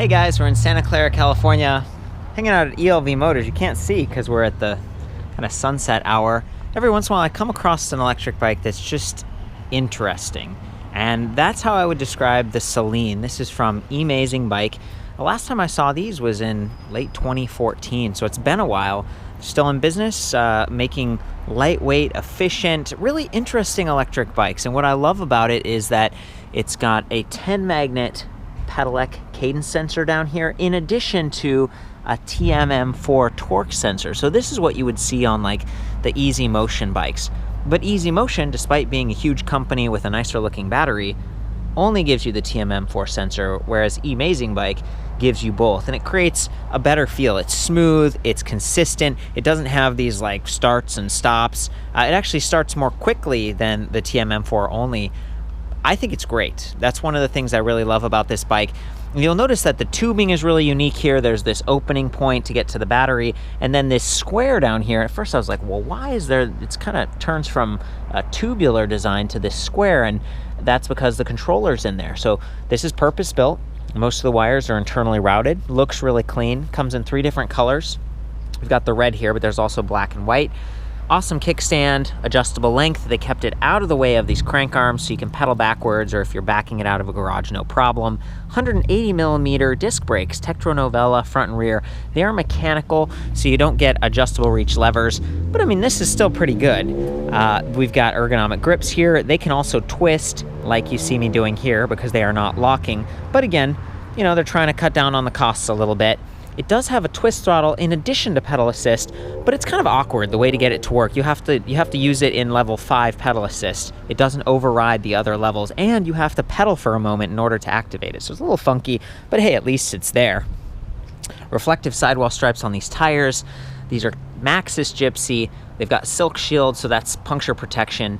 Hey guys, we're in Santa Clara, California, hanging out at ELV Motors. You can't see because we're at the kind of sunset hour. Every once in a while I come across an electric bike that's just interesting. And that's how I would describe the Selene. This is from Emazing Bike. The last time I saw these was in late 2014, so it's been a while. Still in business, making lightweight, efficient, really interesting electric bikes. And what I love about it is that it's got a 10 magnet pedelec cadence sensor down here, in addition to a TMM4 torque sensor. So this is what you would see on like the Easy Motion bikes. But Easy Motion, despite being a huge company with a nicer looking battery, only gives you the TMM4 sensor, whereas Emazing Bike gives you both, and it creates a better feel. It's smooth, it's consistent, it doesn't have these like starts and stops. It actually starts more quickly than the TMM4 only. I think it's great. That's one of the things I really love about this bike. You'll notice that the tubing is really unique here. There's this opening point to get to the battery, and then this square down here. At first I was like, well, why is there, it's kind of turns from a tubular design to this square, and that's because the controller's in there. So this is purpose built. Most of the wires are internally routed. Looks really clean. Comes in 3 different colors. We've got the red here, but there's also black and white. Awesome kickstand, adjustable length. They kept it out of the way of these crank arms so you can pedal backwards, or if you're backing it out of a garage, no problem. 180 millimeter disc brakes, Tektro Novella, front and rear. They are mechanical, so you don't get adjustable reach levers, but I mean, this is still pretty good. We've got ergonomic grips here. They can also twist, like you see me doing here, because they are not locking. But again, you know, they're trying to cut down on the costs a little bit. It does have a twist throttle in addition to pedal assist, but it's kind of awkward the way to get it to work. You have to use it in level 5 pedal assist. It doesn't override the other levels, and you have to pedal for a moment in order to activate it. So it's a little funky, but hey, at least it's there. Reflective sidewall stripes on these tires. These are Maxxis Gypsy. They've got silk shield, so that's puncture protection.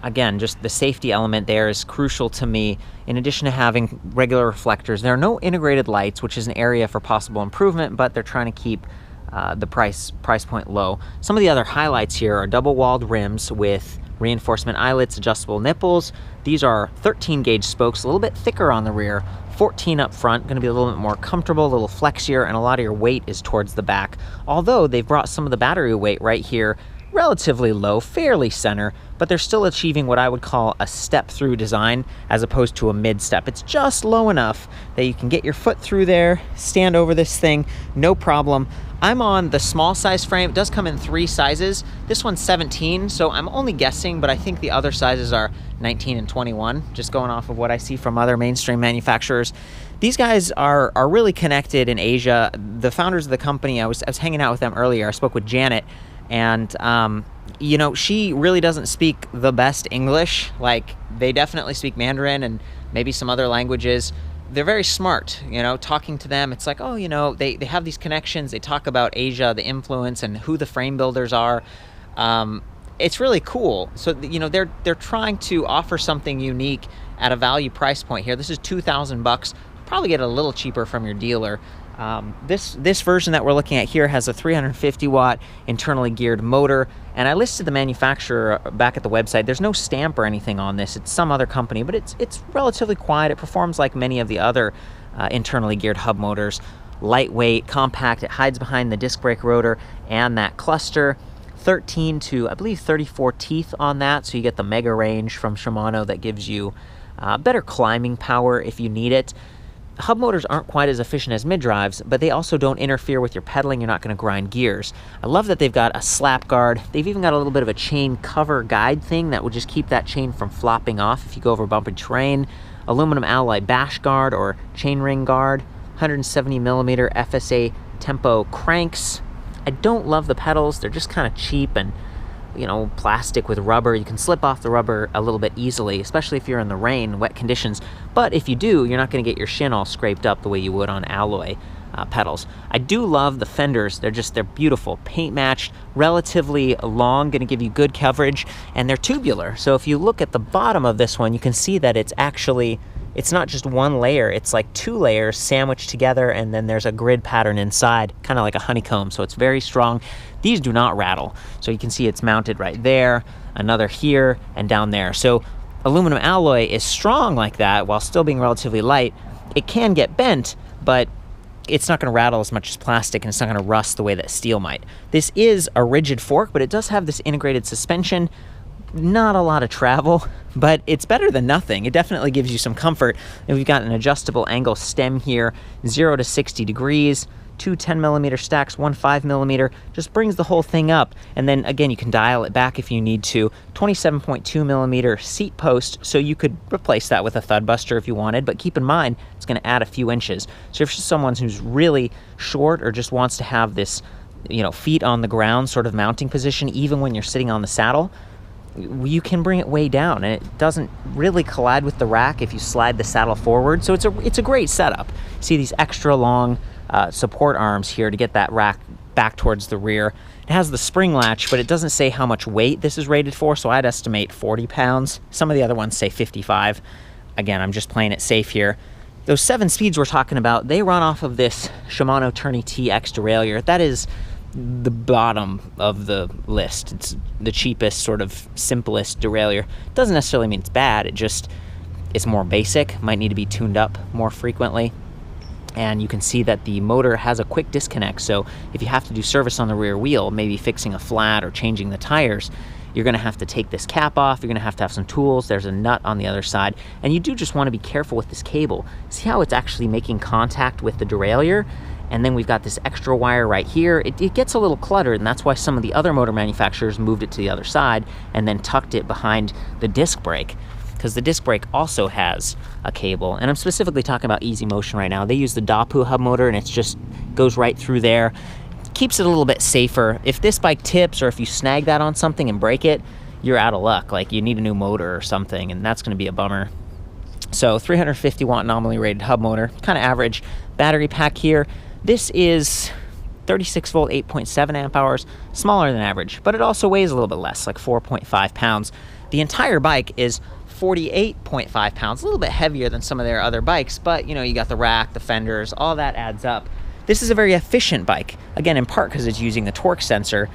Again, just the safety element there is crucial to me. In addition to having regular reflectors, there are no integrated lights, which is an area for possible improvement, but they're trying to keep the price point low. Some of the other highlights here are double-walled rims with reinforcement eyelets, adjustable nipples. These are 13 gauge spokes, a little bit thicker on the rear, 14 up front, going to be a little bit more comfortable, a little flexier, and a lot of your weight is towards the back. Although they've brought some of the battery weight right here relatively low, fairly center, but they're still achieving what I would call a step-through design as opposed to a mid-step. It's just low enough that you can get your foot through there, stand over this thing, no problem. I'm on the small size frame. It does come in 3 sizes. This one's 17, so I'm only guessing, but I think the other sizes are 19 and 21, just going off of what I see from other mainstream manufacturers. These guys are really connected in Asia. The founders of the company, I was hanging out with them earlier. I spoke with Janet, and you know, she really doesn't speak the best English. Like, they definitely speak Mandarin and maybe some other languages. They're very smart, you know, talking to them. It's like, oh, you know, they have these connections. They talk about Asia, the influence, and who the frame builders are. It's really cool. So, you know, they're trying to offer something unique at a value price point here. This is $2,000. Probably get it a little cheaper from your dealer. This version that we're looking at here has a 350 watt internally geared motor, and I listed the manufacturer back at the website. There's no stamp or anything on this. It's some other company, but it's relatively quiet. It performs like many of the other internally geared hub motors. Lightweight, compact. It hides behind the disc brake rotor and that cluster. 13 to, I believe, 34 teeth on that, so you get the mega range from Shimano that gives you better climbing power if you need it. Hub motors aren't quite as efficient as mid-drives, but they also don't interfere with your pedaling. You're not going to grind gears. I love that they've got a slap guard. They've even got a little bit of a chain cover guide thing that will just keep that chain from flopping off if you go over bumpy terrain. Aluminum alloy bash guard or chain ring guard. 170 millimeter FSA tempo cranks. I don't love the pedals. They're just kind of cheap and, you know, plastic with rubber. You can slip off the rubber a little bit easily, especially if you're in the rain, wet conditions. But if you do, you're not going to get your shin all scraped up the way you would on alloy pedals. I do love the fenders. They're beautiful, paint matched, relatively long, going to give you good coverage, and they're tubular. So if you look at the bottom of this one, you can see that it's not just one layer, it's like 2 layers sandwiched together, and then there's a grid pattern inside, kind of like a honeycomb, so it's very strong. These do not rattle, so you can see it's mounted right there, another here, and down there. So aluminum alloy is strong like that while still being relatively light. It can get bent, but it's not going to rattle as much as plastic, and it's not going to rust the way that steel might. This is a rigid fork, but it does have this integrated suspension. Not a lot of travel, but it's better than nothing. It definitely gives you some comfort. And we've got an adjustable angle stem here, 0 to 60 degrees, 2 10mm stacks, 1 5mm, just brings the whole thing up. And then again, you can dial it back if you need to. 27.2mm seat post, so you could replace that with a thud buster if you wanted, but keep in mind, it's gonna add a few inches. So if you're someone who's really short or just wants to have this, feet on the ground sort of mounting position, even when you're sitting on the saddle, you can bring it way down, and it doesn't really collide with the rack if you slide the saddle forward. So it's a great setup. See these extra long support arms here to get that rack back towards the rear. It has the spring latch, but it doesn't say how much weight this is rated for, so I'd estimate 40 pounds. Some of the other ones say 55. Again, I'm just playing it safe here. Those 7 speeds we're talking about, they run off of this Shimano Tourney TX derailleur. That is the bottom of the list. It's the cheapest, sort of simplest derailleur. Doesn't necessarily mean it's bad, it's more basic, might need to be tuned up more frequently. And you can see that the motor has a quick disconnect, so if you have to do service on the rear wheel, maybe fixing a flat or changing the tires, you're gonna have to take this cap off, you're gonna have to have some tools, there's a nut on the other side, and you do just wanna be careful with this cable. See how it's actually making contact with the derailleur? And then we've got this extra wire right here. It gets a little cluttered, and that's why some of the other motor manufacturers moved it to the other side and then tucked it behind the disc brake, because the disc brake also has a cable. And I'm specifically talking about Easy Motion right now. They use the Dapu hub motor, and it just goes right through there. Keeps it a little bit safer. If this bike tips, or if you snag that on something and break it, you're out of luck. Like, you need a new motor or something, and that's gonna be a bummer. So 350 watt nominally rated hub motor, kind of average. Battery pack here. This is 36 volt, 8.7 amp hours, smaller than average, but it also weighs a little bit less, like 4.5 pounds. The entire bike is 48.5 pounds, a little bit heavier than some of their other bikes, but you got the rack, the fenders, all that adds up. This is a very efficient bike, again, in part because it's using the torque sensor,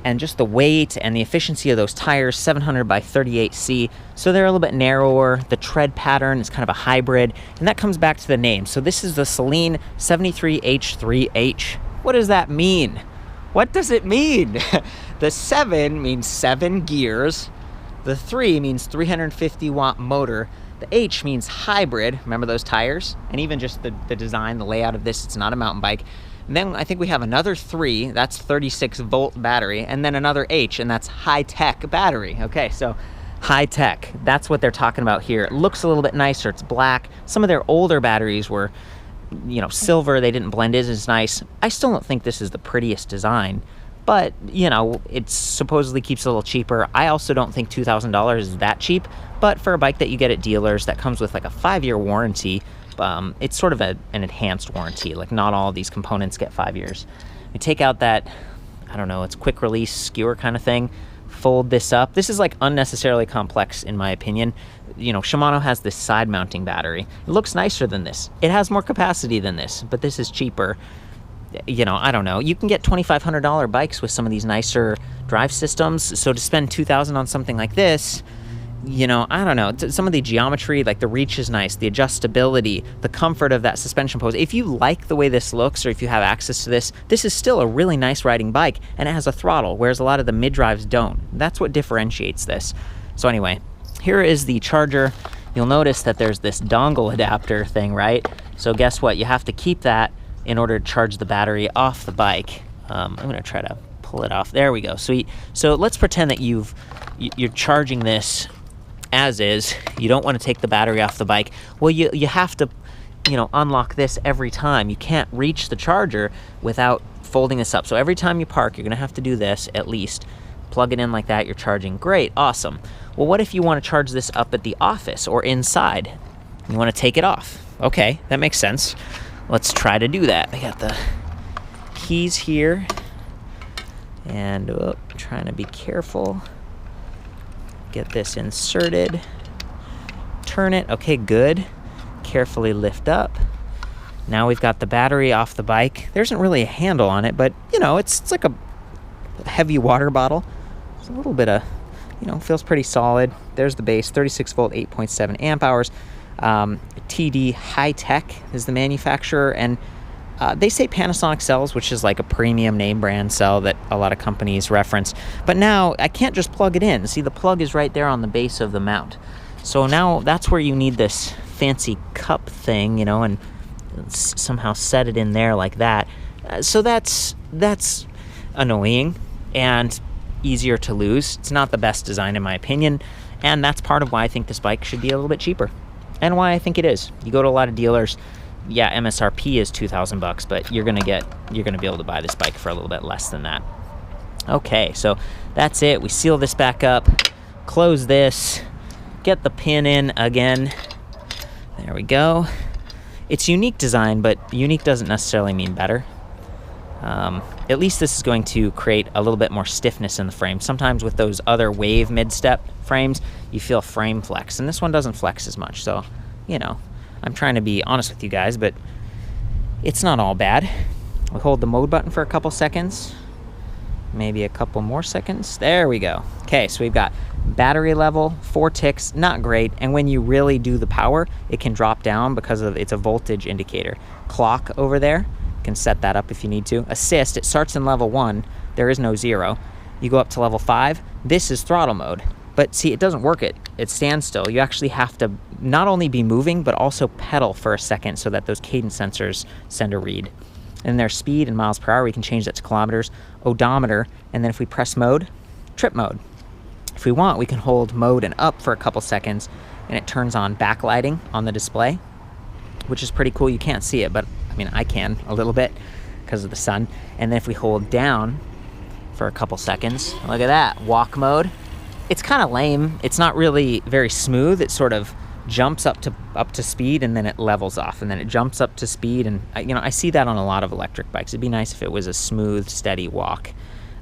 and just the weight and the efficiency of those tires, 700 by 38C, so they're a little bit narrower. The tread pattern is kind of a hybrid, and that comes back to the name. So this is the Selene 73h3h. What does that mean? What does it mean? The 7 means 7 gears, the 3 means 350 watt motor, the H means hybrid, remember those tires? And even just the design, the layout of this, it's not a mountain bike. And then I think we have another 3, that's 36 volt battery, and then another H, and that's high-tech battery. Okay, so high-tech, that's what they're talking about here. It looks a little bit nicer, it's black. Some of their older batteries were, silver, they didn't blend in as nice. I still don't think this is the prettiest design, but, it supposedly keeps a little cheaper. I also don't think $2,000 is that cheap, but for a bike that you get at dealers that comes with like a 5-year warranty, it's sort of an enhanced warranty. Like, not all of these components get 5 years. We take out that, I don't know, it's quick release skewer kind of thing, fold this up. This is like unnecessarily complex in my opinion. Shimano has this side mounting battery. It looks nicer than this. It has more capacity than this, but this is cheaper. I don't know. You can get $2,500 bikes with some of these nicer drive systems. So to spend $2,000 on something like this, I don't know, some of the geometry, like the reach is nice, the adjustability, the comfort of that suspension post. If you like the way this looks, or if you have access to this, this is still a really nice riding bike, and it has a throttle, whereas a lot of the mid-drives don't. That's what differentiates this. So anyway, here is the charger. You'll notice that there's this dongle adapter thing, right? So guess what? You have to keep that in order to charge the battery off the bike. I'm gonna try to pull it off. There we go, sweet. So let's pretend that you're charging this as is. You don't want to take the battery off the bike. Well, you have to unlock this every time. You can't reach the charger without folding this up. So every time you park, you're gonna have to do this at least. Plug it in like that, you're charging. Great, awesome. Well, what if you want to charge this up at the office or inside? You want to take it off. Okay, that makes sense. Let's try to do that. I got the keys here, and trying to be careful. Get this inserted, turn it, okay, good. Carefully lift up. Now we've got the battery off the bike. There isn't really a handle on it, but it's like a heavy water bottle. It's a little bit of, feels pretty solid. There's the base, 36 volt, 8.7 amp hours. TD High Tech is the manufacturer, and They say Panasonic cells, which is like a premium name brand cell that a lot of companies reference. But now I can't just plug it in. See, the plug is right there on the base of the mount. So now that's where you need this fancy cup thing, you know, and somehow set it in there like that. So that's annoying and easier to lose. It's not the best design in my opinion, and that's part of why I think this bike should be a little bit cheaper, and why I think it is. You go to a lot of dealers, yeah, MSRP is $2,000, but you're gonna be able to buy this bike for a little bit less than that. Okay, so that's it. We seal this back up, close this, get the pin in again. There we go. It's unique design, but unique doesn't necessarily mean better. At least this is going to create a little bit more stiffness in the frame. Sometimes with those other wave mid-step frames, you feel frame flex, and this one doesn't flex as much. So, you know, I'm trying to be honest with you guys, but it's not all bad. We hold the mode button for a couple seconds, maybe a couple more seconds. There we go. Okay, so we've got battery level, 4 ticks, not great, and when you really do the power, it can drop down because it's a voltage indicator. Clock over there, can set that up if you need to. Assist, it starts in level 1, there is no 0. You go up to level 5, this is throttle mode. But see, it doesn't work it stands still. You actually have to not only be moving, but also pedal for a second so that those cadence sensors send a read. And there's speed in miles per hour, we can change that to kilometers. Odometer, and then if we press mode, trip mode. If we want, we can hold mode and up for a couple seconds, and it turns on backlighting on the display, which is pretty cool. You can't see it, but I mean, I can a little bit because of the sun. And then if we hold down for a couple seconds, look at that, walk mode. It's kind of lame. It's not really very smooth. It sort of jumps up to speed, and then it levels off, and then it jumps up to speed. And you know, I see that on a lot of electric bikes. It'd be nice if it was a smooth, steady walk,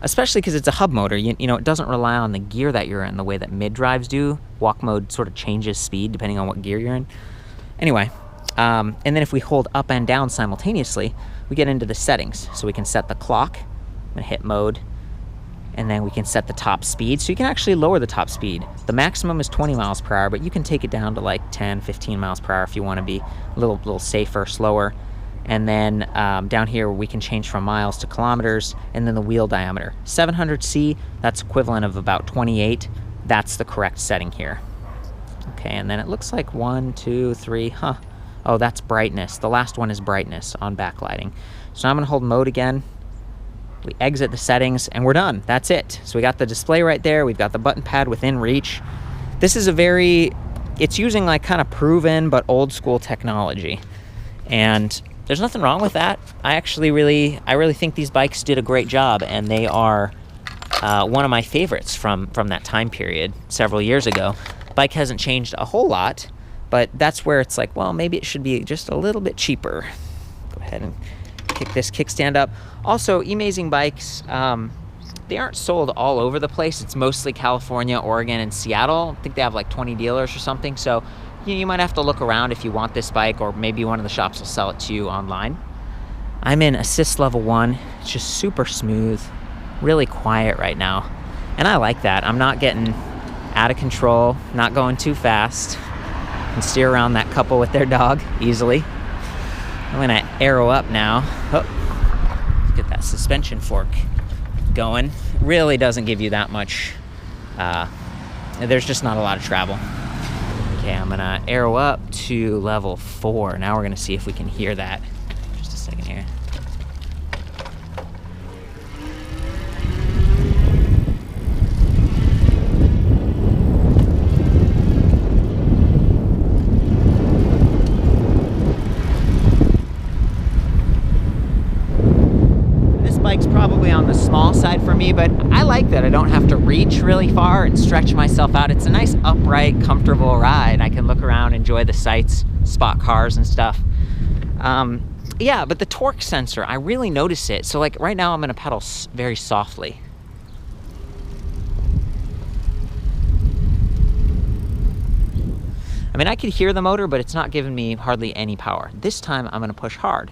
especially because it's a hub motor. You know, it doesn't rely on the gear that you're in the way that mid drives do. Walk mode sort of changes speed depending on what gear you're in. Anyway, and then if we hold up and down simultaneously, we get into the settings. So we can set the clock and hit mode, and then we can set the top speed. So you can actually lower the top speed. The maximum is 20 miles per hour, but you can take it down to like 10, 15 miles per hour if you want to be a little safer, slower. And then down here we can change from miles to kilometers, and then the wheel diameter. 700C, that's equivalent of about 28. That's the correct setting here. Okay, and then it looks like 1, 2, 3, oh, that's brightness. The last one is brightness on backlighting. So I'm gonna hold mode again. We exit the settings, and we're done. That's it. So we got the display right there. We've got the button pad within reach. This is it's using like kind of proven but old school technology. And there's nothing wrong with that. I really think these bikes did a great job, and they are one of my favorites from that time period several years ago. Bike hasn't changed a whole lot, but that's where it's like, well, maybe it should be just a little bit cheaper. Go ahead and kick this kickstand up. Also, Emazing bikes, they aren't sold all over the place. It's mostly California, Oregon, and Seattle. I think they have like 20 dealers or something. So you might have to look around if you want this bike, or maybe one of the shops will sell it to you online. I'm in assist level 1. It's just super smooth, really quiet right now. And I like that. I'm not getting out of control, not going too fast. I can steer around that couple with their dog easily. I'm gonna arrow up now. Oh, get that suspension fork going. It really doesn't give you that much, there's just not a lot of travel. Okay, I'm gonna arrow up to level 4. Now we're gonna see if we can hear that. Just a second here. Bike's probably on the small side for me, but I like that I don't have to reach really far and stretch myself out. It's a nice upright, comfortable ride. I can look around, enjoy the sights, spot cars and stuff. Yeah, but the torque sensor, I really notice it. So like right now I'm gonna pedal very softly. I mean, I could hear the motor, but it's not giving me hardly any power. This time I'm gonna push hard.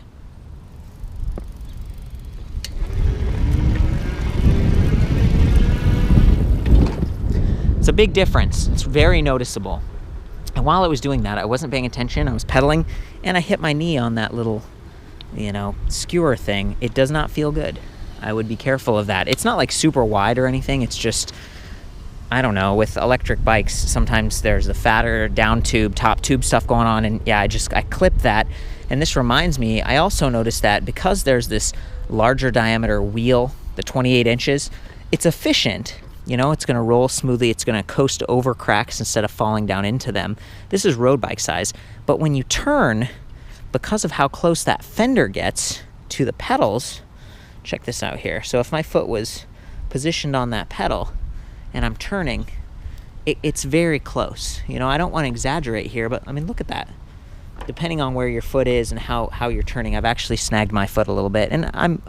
It's a big difference. It's very noticeable. And while I was doing that, I wasn't paying attention. I was pedaling, and I hit my knee on that little skewer thing, it does not feel good. I would be careful of that. It's not like super wide or anything. It's just, I don't know, with electric bikes, sometimes there's the fatter down tube, top tube stuff going on. And yeah, I clipped that. And this reminds me, I also noticed that because there's this larger diameter wheel, the 28 inches, it's efficient. It's going to roll smoothly. It's going to coast over cracks instead of falling down into them. This is road bike size. But when you turn, because of how close that fender gets to the pedals, check this out here. So if my foot was positioned on that pedal and I'm turning, it's very close. I don't want to exaggerate here, but look at that. Depending on where your foot is and how you're turning, I've actually snagged my foot a little bit. And I'm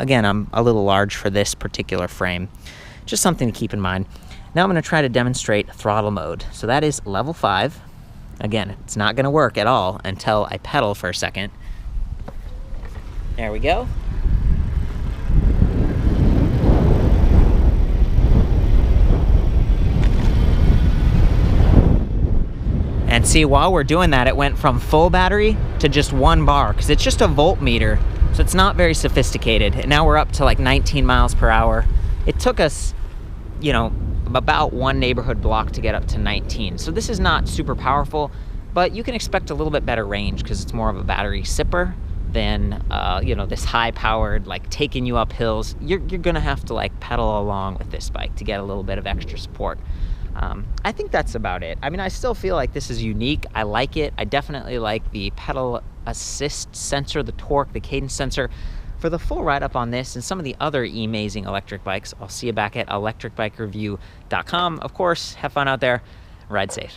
a little large for this particular frame. Just something to keep in mind. Now I'm going to try to demonstrate throttle mode. So that is level 5. Again, it's not going to work at all until I pedal for a second. There we go. And see, while we're doing that, it went from full battery to just 1 bar, because it's just a voltmeter, so it's not very sophisticated. And now we're up to like 19 miles per hour. It took us, about 1 neighborhood block to get up to 19. So this is not super powerful, but you can expect a little bit better range because it's more of a battery sipper than, this high-powered, like taking you up hills. You're gonna have to like pedal along with this bike to get a little bit of extra support. I think that's about it. I still feel like this is unique. I like it. I definitely like the pedal assist sensor, the torque, the cadence sensor. For the full write-up on this and some of the other Emazing electric bikes, I'll see you back at ElectricBikeReview.com. Of course, have fun out there. Ride safe.